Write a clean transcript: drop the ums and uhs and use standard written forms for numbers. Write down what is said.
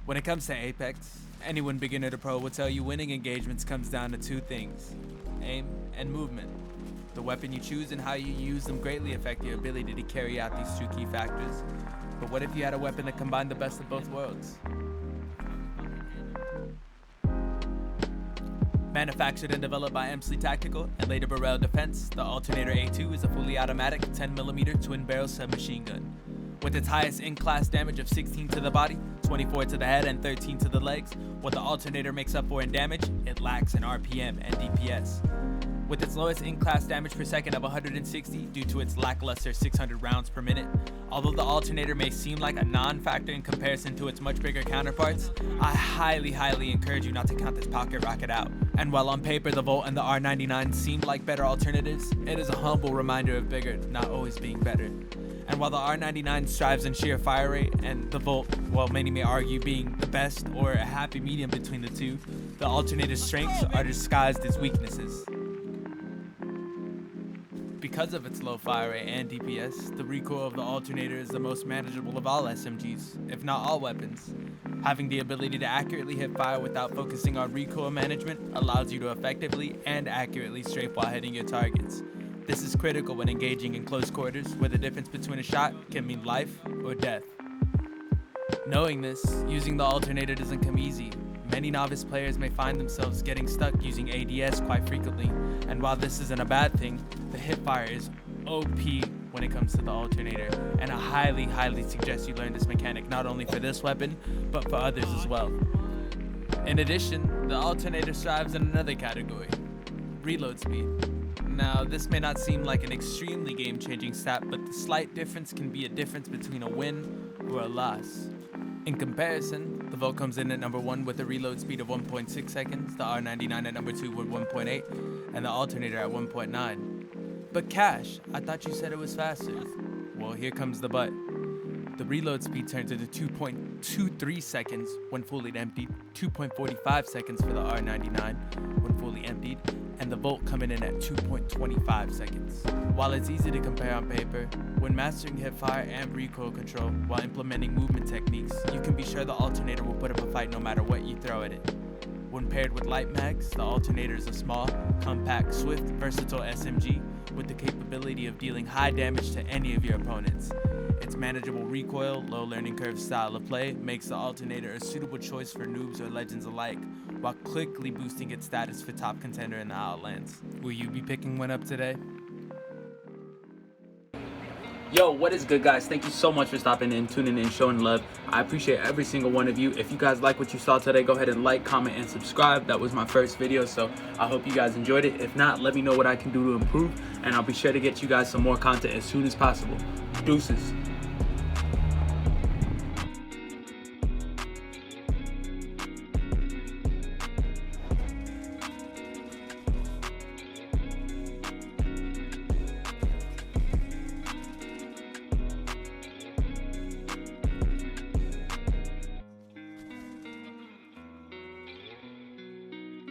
When it comes to Apex, anyone beginner to pro will tell you winning engagements comes down to two things: aim and movement. The weapon you choose and how you use them greatly affect your ability to carry out these two key factors. But what if you had a weapon that combined the best of both worlds? Manufactured and developed by MC Tactical and later WRLD Defense, the Alternator A2 is a fully automatic 10mm twin-barrel submachine gun. With its highest in-class damage of 16 to the body, 24 to the head, and 13 to the legs, what the Alternator makes up for in damage, it lacks in RPM and DPS. With its lowest in-class damage per second of 160 due to its lackluster 600 rounds per minute, although the Alternator may seem like a non-factor in comparison to its much bigger counterparts, I highly encourage you not to count this pocket rocket out. And while on paper the Volt and the R99 seem like better alternatives, it is a humble reminder of bigger not always being better. And while the R99 strives in sheer fire rate, and the Volt, well, many may argue being the best or a happy medium between the two, the Alternator's strengths are disguised as weaknesses. Because of its low fire rate and DPS, the recoil of the Alternator is the most manageable of all SMGs, if not all weapons. Having the ability to accurately hit fire without focusing on recoil management allows you to effectively and accurately strafe while hitting your targets. This is critical when engaging in close quarters, where the difference between a shot can mean life or death. Knowing this, using the Alternator doesn't come easy. Many novice players may find themselves getting stuck using ADS quite frequently, and while this isn't a bad thing, the hipfire is OP when it comes to the Alternator, and I highly suggest you learn this mechanic not only for this weapon, but for others as well. In addition, the Alternator strives in another category: reload speed. Now, this may not seem like an extremely game-changing stat, but the slight difference can be a difference between a win or a loss. In comparison, the Volt comes in at number 1 with a reload speed of 1.6 seconds, the R99 at number 2 with 1.8, and the Alternator at 1.9. But Cash, I thought you said it was faster. Well, here comes the but. The reload speed turns into 2.23 seconds when fully emptied, 2.45 seconds for the R99 when fully emptied, and the Volt coming in at 2.25 seconds. While it's easy to compare on paper, when mastering hipfire and recoil control while implementing movement techniques, you can be sure the Alternator will put up a fight no matter what you throw at it. When paired with light mags, the Alternator is a small, compact, swift, versatile SMG with the capability of dealing high damage to any of your opponents. Its manageable recoil, low learning curve style of play makes the Alternator a suitable choice for noobs or legends alike, while quickly boosting its status for top contender in the Outlands. Will you be picking one up today? Yo, what is good, guys? Thank you so much for stopping in, tuning in, showing love. I appreciate every single one of you. If you guys like what you saw today, go ahead and like, comment, and subscribe. That was my first video, so I hope you guys enjoyed it. If not, let me know what I can do to improve, and I'll be sure to get you guys some more content as soon as possible. Deuces.